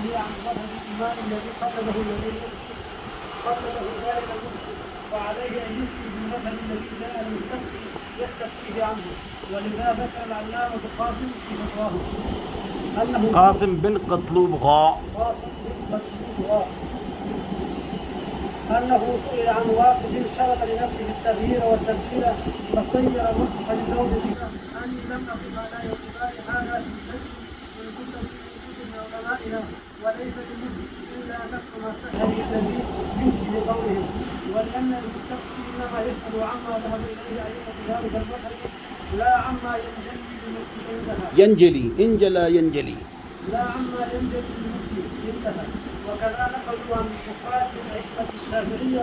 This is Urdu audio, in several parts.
نقله عن مذهب الإمام الذي قلده ذلك المفتي، وعليه أن يفتي بالمذهب الذي جاء المستفتي يستفتيه عنه. ولذا ذكر العلامة قاسم في فتواه قاسم بن قطلوب غاء أنه سئل عن واقف شرط لنفسه التغيير والتبديل فصير مطلق لزوجته أني لم أقف على اعتبار هذا في الشيء من كتب علمائنا، وليس بمثل إلا نفس ما سأل الذي يمكن لقولهم، ولأن المستفتي إنما يسأل عما ذهب إليه أئمة ذلك المذهب لا عما ينجلي بمثل عندها ينجلي لا عما ينجلي بمثل عندها. وكذا نقلوا عن الفقهاء من أئمة الشافعية.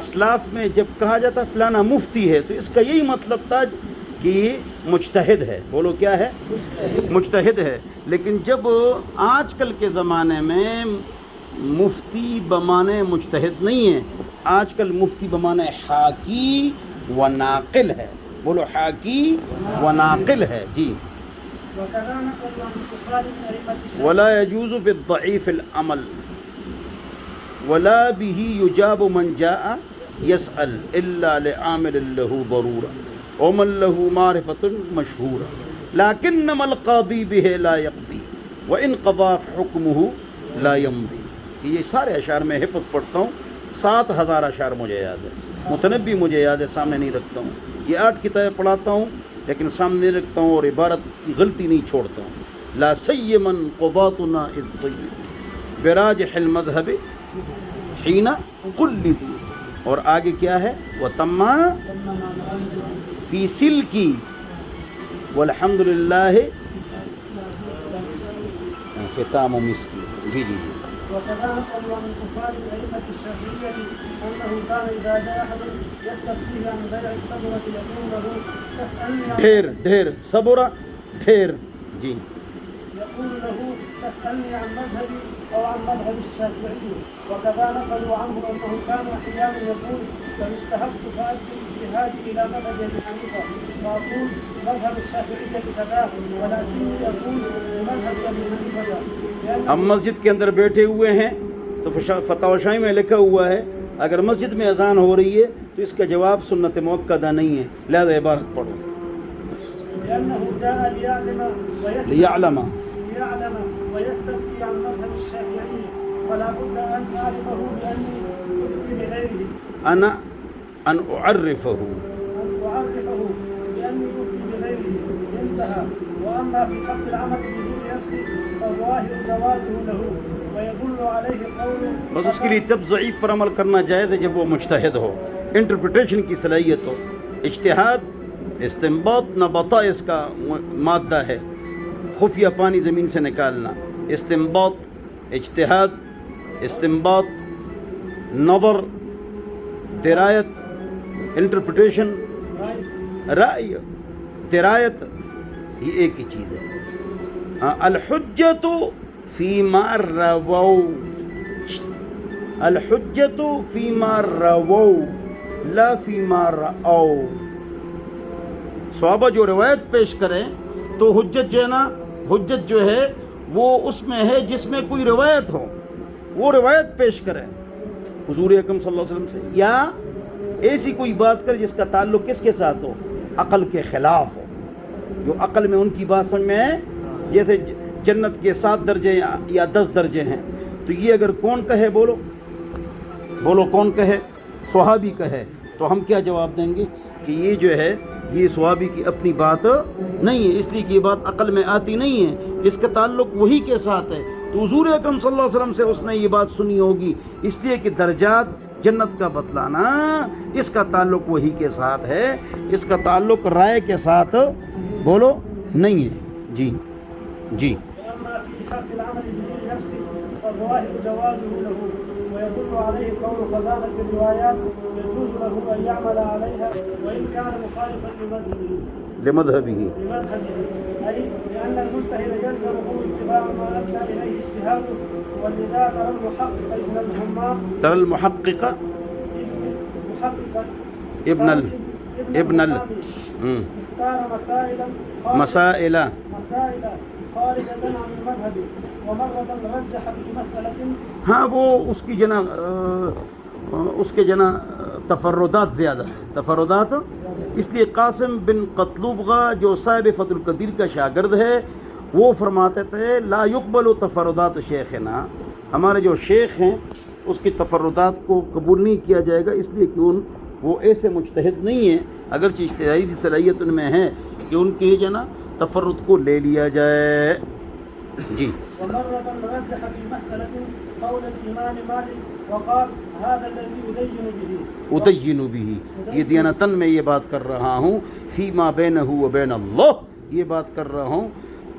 اسلاف میں جب کہا جاتا فلانا مفتی ہے تو اس کا یہی مطلب تھا کہ مجتہد ہے. بولو کیا ہے؟ مجتہد ہے. لیکن جب آج کل کے زمانے میں مفتی بمانے مجتہد نہیں ہے، آج کل مفتی بمانے حاکی و ناقل ہے. بولو حاکی و ناقل ہے. جی. وكذا نقلوا عن الفقهاء من أئمة الشافعية. ولا يجوز بالضعيف العمل ولا به يجاب من جاء يسأل إلا لعامل له ضرورة ومن له معرفة مشهورة لكنما القاضي به لا يقضي وإن قضى حكمه لا يمضي. یہ سارے اشعار میں حفظ پڑھتا ہوں. 7000 اشعار مجھے یاد ہے. متنبی مجھے یاد ہے، سامنے نہیں رکھتا ہوں. یہ 8 کتابیں پڑھاتا ہوں لیکن سامنے نہیں رکھتا ہوں اور عبارت کی غلطی نہیں چھوڑتا ہوں. لا سیمن قضاتنا اذ طیب براجح المذهب حین قلدوا. اور آگے کیا ہے؟ وتما فی سلکی والحمد للہ ختام مسکی. جی جی. وكذا نقلوا عن الكفار من أئمة الشافعية أنه كان إذا جاء أحد يستفتيه عن بيع الصبرة يقول له تسألني عن ڈھیر صبر ڈھیر. جی. يقول له تسألني عن مذهبي أو عن مذهب الشافعي. وكذا نقلوا عنه أنه كان أحيانا يقول لو اجتهدت فأدي اجتهادي إلى مذهب أبي حنيفة فأقول مذهب الشافعية كذا ولكني أقول مذهب أبي حنيفة. ہم مسجد کے اندر بیٹھے ہوئے ہیں تو فتاوی شاہی میں لکھا ہوا ہے اگر مسجد میں اذان ہو رہی ہے تو اس کا جواب سنت موقدہ نہیں ہے، لہذا عبارت پڑھو. لأنه جاء لیعلم ويستفتي عن مذهب الشافعي فلا بد أن أعرفه بأني أفتي بغيره. أن أعرفه بأني أفتي بغيره انتهى. وأما في حق العمل بدون نفسه فالظاهر جوازه له ويدل عليه قول. بس اس کے لیے تب ضعیف پر عمل کرنا جائز ہے جب وہ مجتہد ہو، انٹرپریٹیشن کی صلاحیت ہو. اجتہاد استنباط نبطہ اس کا مادہ ہے، خفیہ پانی زمین سے نکالنا. استنباط، اجتہاد، استنباط، نظر، درایت، انٹرپریٹیشن، رائے، درایت، یہ ایک ہی چیز ہے. الحجت فیما رووا، الحجت فیما رووا لا فیما رأوا. صحابہ جو روایت پیش کریں تو حجت جو ہے نا، حجت جو ہے وہ اس میں ہے جس میں کوئی روایت ہو، وہ روایت پیش کریں حضور اکرم صلی اللہ علیہ وسلم سے، یا ایسی کوئی بات کر جس کا تعلق کس کے ساتھ ہو؟ عقل کے خلاف ہو. جو عقل میں ان کی بات سمجھ میں ہے، جیسے جنت کے 7 درجے یا 10 درجے ہیں، تو یہ اگر کون کہے؟ بولو کون کہے؟ صحابی کہے تو ہم کیا جواب دیں گے کہ یہ جو ہے یہ صحابی کی اپنی بات نہیں ہے، اس لیے کہ یہ بات عقل میں آتی نہیں ہے، اس کا تعلق وہی کے ساتھ ہے. تو حضور اکرم صلی اللہ علیہ وسلم سے اس نے یہ بات سنی ہوگی، اس لیے کہ درجات جنت کا بتلانا اس کا تعلق وہی کے ساتھ ہے، اس کا تعلق رائے کے ساتھ بولو نہیں ہے. جی جی. وأما في حق العمل بدون نفسه فالظاهر جوازه له ويدل عليه قول خزانة الروايات يجوز له أن يعمل عليها وإن كان مخالفا لمذهبه، أي لأن المجتهد يلزمه اتباع ما أدى إليه اجتهاده. ولذا ترى المحقق ابن الهمام ابن اختار مسائل خارجة عن المذهب ومرة رجح في مسألة. ہاں وہ اس کی اس کے تفردات زیادہ تفردات، اس لیے قاسم بن قطلوبغہ جو صاحب فتح القدیر کا شاگرد ہے وہ فرماتے تھے لا يقبل تفردات شیخنا، ہمارے جو شیخ ہیں اس کی تفردات کو قبول نہیں کیا جائے گا، اس لیے کہ وہ ایسے مجتہد نہیں ہیں، اگرچہ اجتہادی صلاحیت ان میں ہے کہ ان کی تفرد کو لے لیا جائے. جی ومرة رجح في مسألة قول الإمام مالك وقال هذا الذي ادین بھی، یہ دیانتاً میں یہ بات کر رہا ہوں، فیما بینہ و بین اللہ، یہ بات کر رہا ہوں.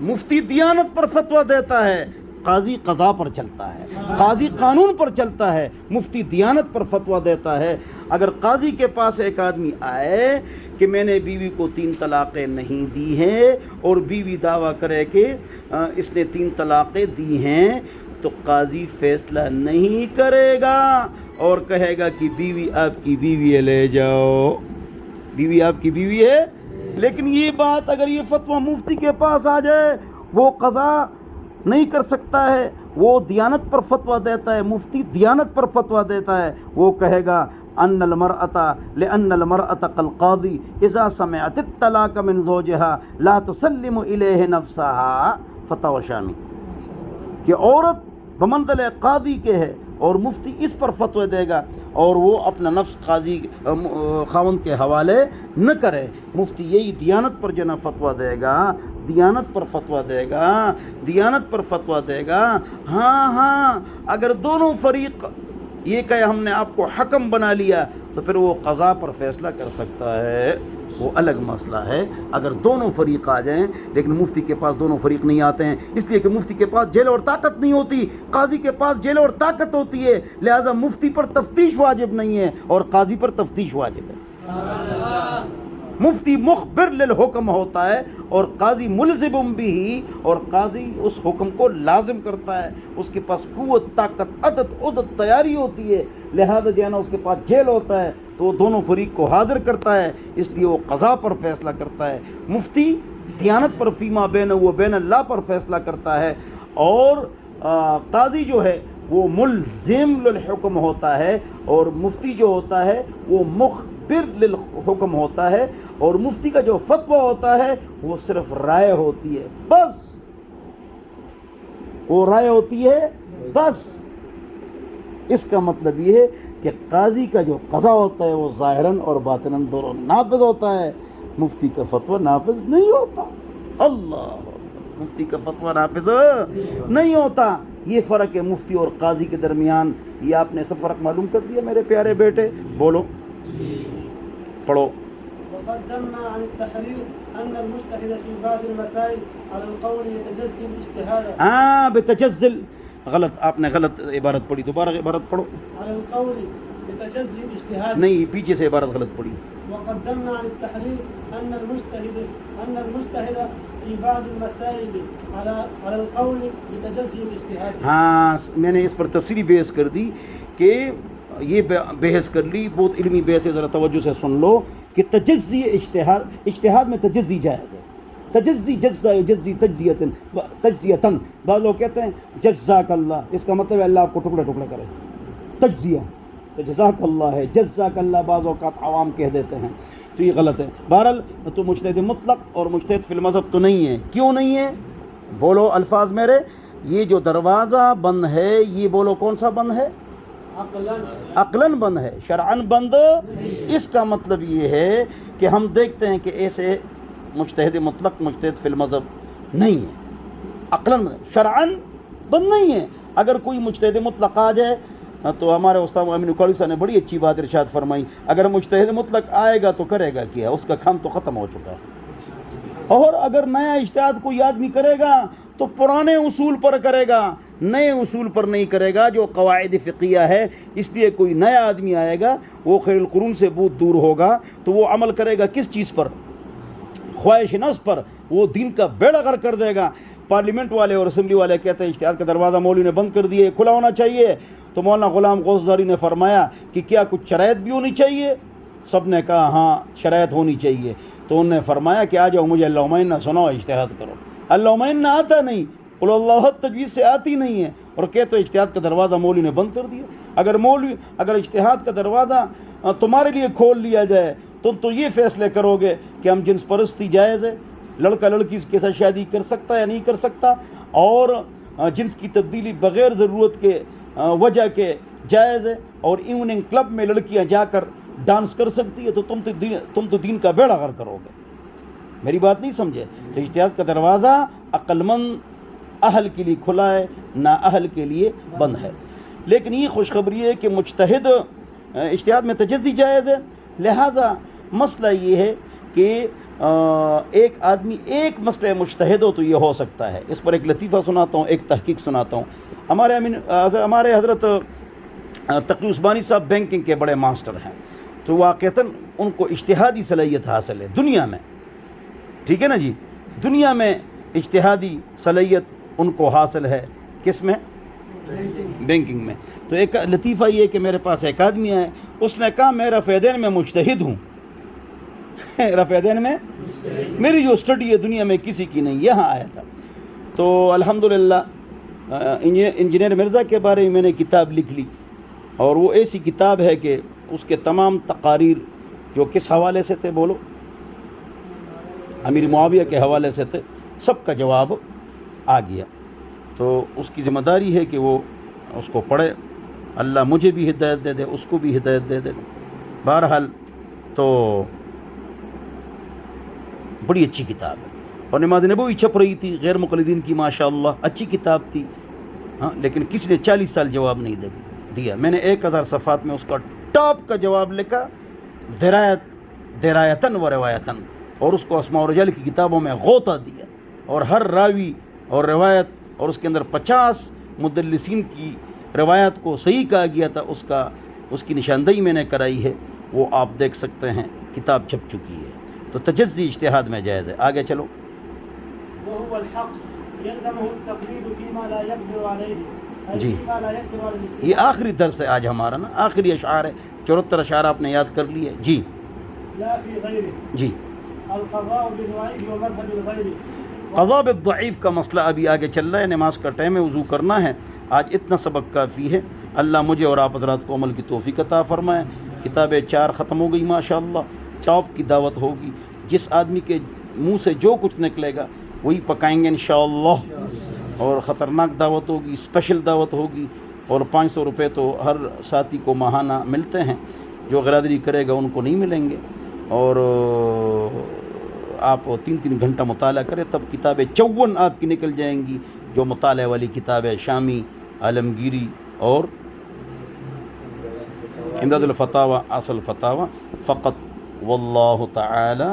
مفتی دیانت پر فتویٰ دیتا ہے، قاضی قضا پر چلتا ہے، قاضی قانون پر چلتا ہے، مفتی دیانت پر فتویٰ دیتا ہے. اگر قاضی کے پاس ایک آدمی آئے کہ میں نے بیوی کو 3 طلاقیں نہیں دی ہیں اور بیوی دعویٰ کرے کہ اس نے 3 طلاقیں دی ہیں، تو قاضی فیصلہ نہیں کرے گا اور کہے گا کہ بیوی آپ کی بیوی ہے، لے جاؤ، بیوی آپ کی بیوی ہے. لیکن یہ بات اگر یہ فتویٰ مفتی کے پاس آ جائے، وہ قضا نہیں کر سکتا ہے، وہ دیانت پر فتویٰ دیتا ہے، مفتی دیانت پر فتویٰ دیتا ہے، وہ کہے گا ان المرأة كالقاضي اذا سمعت الطلاق من زوجها لا تسلم الیہ نفسها. فتاوی شامی کہ عورت بمنزل قاضی کے ہے اور مفتی اس پر فتوی دے گا اور وہ اپنا نفس قاضی خاوند کے حوالے نہ کرے. مفتی یہی دیانت پر فتویٰ دے گا، دیانت پر فتویٰ دے گا، دیانت پر فتویٰ دے گا. ہاں اگر دونوں فریق یہ کہے ہم نے آپ کو حکم بنا لیا تو پھر وہ قضا پر فیصلہ کر سکتا ہے، وہ الگ مسئلہ ہے اگر دونوں فریق آ جائیں. لیکن مفتی کے پاس دونوں فریق نہیں آتے ہیں، اس لیے کہ مفتی کے پاس جیل اور طاقت نہیں ہوتی، قاضی کے پاس جیل اور طاقت ہوتی ہے، لہذا مفتی پر تفتیش واجب نہیں ہے اور قاضی پر تفتیش واجب ہے. مفتی مخبر للحکم ہوتا ہے اور قاضی ملزم بھی، اور قاضی اس حکم کو لازم کرتا ہے، اس کے پاس قوت، طاقت، عدد تیاری ہوتی ہے، لہذا اس کے پاس جیل ہوتا ہے تو وہ دونوں فریق کو حاضر کرتا ہے، اس لیے وہ قضا پر فیصلہ کرتا ہے. مفتی دیانت پر فیما بینہ و بین اللہ پر فیصلہ کرتا ہے، اور قاضی جو ہے وہ ملزم للحکم ہوتا ہے، اور مفتی جو ہوتا ہے وہ مخبر للحکم ہوتا ہے، اور مفتی کا جو فتویٰ ہوتا ہے وہ صرف رائے ہوتی ہے، بس وہ رائے ہوتی ہے بس. اس کا مطلب یہ ہے کہ قاضی کا جو قضا ہوتا ہے وہ ظاہراً اور باطناً دونوں نافذ ہوتا ہے، مفتی کا فتویٰ نافذ نہیں ہوتا. اللہ، مفتی کا فتویٰ نافذ نہیں ہوتا. یہ فرق ہے مفتی اور قاضی کے درمیان. یہ آپ نے سب فرق معلوم کر دیا میرے پیارے بیٹے. بولو، پڑھو. وقدمنا عن التحرير أن المجتهد في بعض المسائل على القول يتجزي الاجتهاد. بتجزل، غلط، آپ نے غلط عبارت پڑھی، دوبارہ عبارت پڑھو. على القول يتجزي الاجتهاد، نہیں، پیچھے سے عبارت غلط پڑھی. وقدمنا عن التحرير أن المجتهد في بعض المسائل على القول يتجزي الاجتهاد. ہاں، میں نے اس پر تفصیلی بحث کر دی کہ یہ بحث کر لی، بہت علمی بحث ہے، ذرا توجہ سے سن لو کہ تجزی اجتہاد میں تجزی جائز ہے. تجزی جزا یجزی تجزیتاً، بعض لوگ کہتے ہیں جزاک اللہ، اس کا مطلب ہے اللہ آپ کو ٹکڑا ٹکڑا کرے. تجزیہ تو جزاک اللہ ہے، جزاک اللہ بعض اوقات عوام کہہ دیتے ہیں، تو یہ غلط ہے. بہرحال تو مجتہد مطلق اور مجتہد فی المذہب تو نہیں ہے. کیوں نہیں ہے؟ بولو الفاظ میرے. یہ جو دروازہ بند ہے، یہ بولو کون سا بند ہے؟ عقلاً بند ہے، شرعاً بند. اس کا مطلب یہ ہے کہ ہم دیکھتے ہیں کہ ایسے مجتہد مطلق مجتہد فی المذہب نہیں ہے، عقلاً بند، شرعاً بند نہیں ہے. اگر کوئی مجتہد مطلق آ جائے تو ہمارے استاد امین اکاڑی صاحب نے بڑی اچھی بات ارشاد فرمائی، اگر مجتہد مطلق آئے گا تو کرے گا کیا؟ اس کا کام تو ختم ہو چکا ہے. اور اگر نیا اجتہاد کوئی آدمی کرے گا تو پرانے اصول پر کرے گا، نئے اصول پر نہیں کرے گا جو قواعد فقہیہ ہے. اس لیے کوئی نیا آدمی آئے گا وہ خیر القرون سے بہت دور ہوگا، تو وہ عمل کرے گا کس چیز پر؟ خواہش نفس پر. وہ دین کا بیڑا غرق کر دے گا. پارلیمنٹ والے اور اسمبلی والے کہتے ہیں اجتہاد کا دروازہ مولوی نے بند کر دیے، کھلا ہونا چاہیے. تو مولانا غلام غوث زاری نے فرمایا کہ کیا کچھ شرائط بھی ہونی چاہیے؟ سب نے کہا ہاں شرائط ہونی چاہیے. تو انہوں نے فرمایا کہ آ جاؤ مجھے اللہم انا سناؤ اجتہاد کرو. اللہم انا آتا نہیں, قل اللہ احد تجوید سے آتی نہیں ہے, اور کہ تو اجتہاد کا دروازہ مولوی نے بند کر دیا. اگر اجتہاد کا دروازہ تمہارے لیے کھول لیا جائے تو یہ فیصلے کرو گے کہ ہم جنس پرستی جائز ہے, لڑکا لڑکی کے ساتھ شادی کر سکتا ہے یا نہیں کر سکتا, اور جنس کی تبدیلی بغیر ضرورت کے وجہ کے جائز ہے, اور ایوننگ کلب میں لڑکیاں جا کر ڈانس کر سکتی ہے, تو تم تو دین کا بیڑا غرق کرو گے. میری بات نہیں سمجھے؟ تو اجتہاد کا دروازہ عقل مند اہل کے لیے کھلا ہے, نا اہل کے لیے بند ہے. لیکن یہ خوشخبری ہے کہ مجتہد اجتہاد میں تجزی جائز ہے. لہٰذا مسئلہ یہ ہے کہ ایک آدمی ایک مسئلہ مجتہد ہو تو یہ ہو سکتا ہے. اس پر ایک لطیفہ سناتا ہوں, ایک تحقیق سناتا ہوں. ہمارے حضرت تقی عثمانی صاحب بینکنگ کے بڑے ماسٹر ہیں, تو واقعتاً ان کو اجتہادی صلاحیت حاصل ہے دنیا میں. ٹھیک ہے نا جی, دنیا میں اجتہادی صلاحیت ان کو حاصل ہے. کس میں؟ بینکنگ میں. تو ایک لطیفہ یہ کہ میرے پاس ایک آدمی ہے, اس نے کہا میں رفع دین میں مجتہد ہوں. رفع دین میں میری جو اسٹڈی ہے دنیا میں کسی کی نہیں, یہاں آیا تھا. تو الحمدللہ انجینئر مرزا کے بارے میں میں نے کتاب لکھ لی, اور وہ ایسی کتاب ہے کہ اس کے تمام تقاریر جو کس حوالے سے تھے بولو, امیر معاویہ کے حوالے سے تھے, سب کا جواب آ گیا. تو اس کی ذمہ داری ہے کہ وہ اس کو پڑھے. اللہ مجھے بھی ہدایت دے دے, اس کو بھی ہدایت دے دے. بہرحال تو بڑی اچھی کتاب ہے, اور نماز نبوی چھپ رہی تھی غیر مقلدین کی, ماشاءاللہ اچھی کتاب تھی. ہاں, لیکن کسی نے 40 سال جواب نہیں دیا. میں نے 1000 صفحات میں اس کا ٹاپ کا جواب لکھا, درایتاً و روایتاً, اور اس کو اسماء و رجال کی کتابوں میں غوطہ دیا, اور ہر راوی اور روایت, اور اس کے اندر 50 مدلسین کی روایت کو صحیح کہا گیا تھا, اس کی نشاندہی میں نے کرائی ہے. وہ آپ دیکھ سکتے ہیں, کتاب چھپ چکی ہے. تو تجزی اجتہاد میں جائز ہے. آگے چلو. وهو الحق يلزمه التقليد فيما لا يقدر عليه جی, فيما لا يقدر على الاجتهاد. یہ آخری درس ہے آج ہمارا نا, آخری اشعار ہے. 74 اشعار آپ نے یاد کر لیے. جی لا في غيره. جی, القضاء بالضعيف ومذهب الغير. قضاء بالضعیف کا مسئلہ ابھی آگے چل رہا ہے. نماز کا ٹائم ہے, وضو کرنا ہے. آج اتنا سبق کافی ہے. اللہ مجھے اور آپ حضرات کو عمل کی توفیق عطا فرمائے. کتابیں 4 ختم ہو گئی ماشاءاللہ. ٹاپ کی دعوت ہوگی. جس آدمی کے منہ سے جو کچھ نکلے گا وہی پکائیں گے انشاءاللہ. اور خطرناک دعوت ہوگی, اسپیشل دعوت ہوگی, اور 500 روپے تو ہر ساتھی کو ماہانہ ملتے ہیں. جو غرادری کرے گا ان کو نہیں ملیں گے. اور آپ 3 گھنٹہ مطالعہ کریں تب کتابیں 54 آپ کی نکل جائیں گی, جو مطالعہ والی کتابیں شامی, عالمگیری اور امداد الفتاوی, اصل فتاوی. فقط واللہ تعالی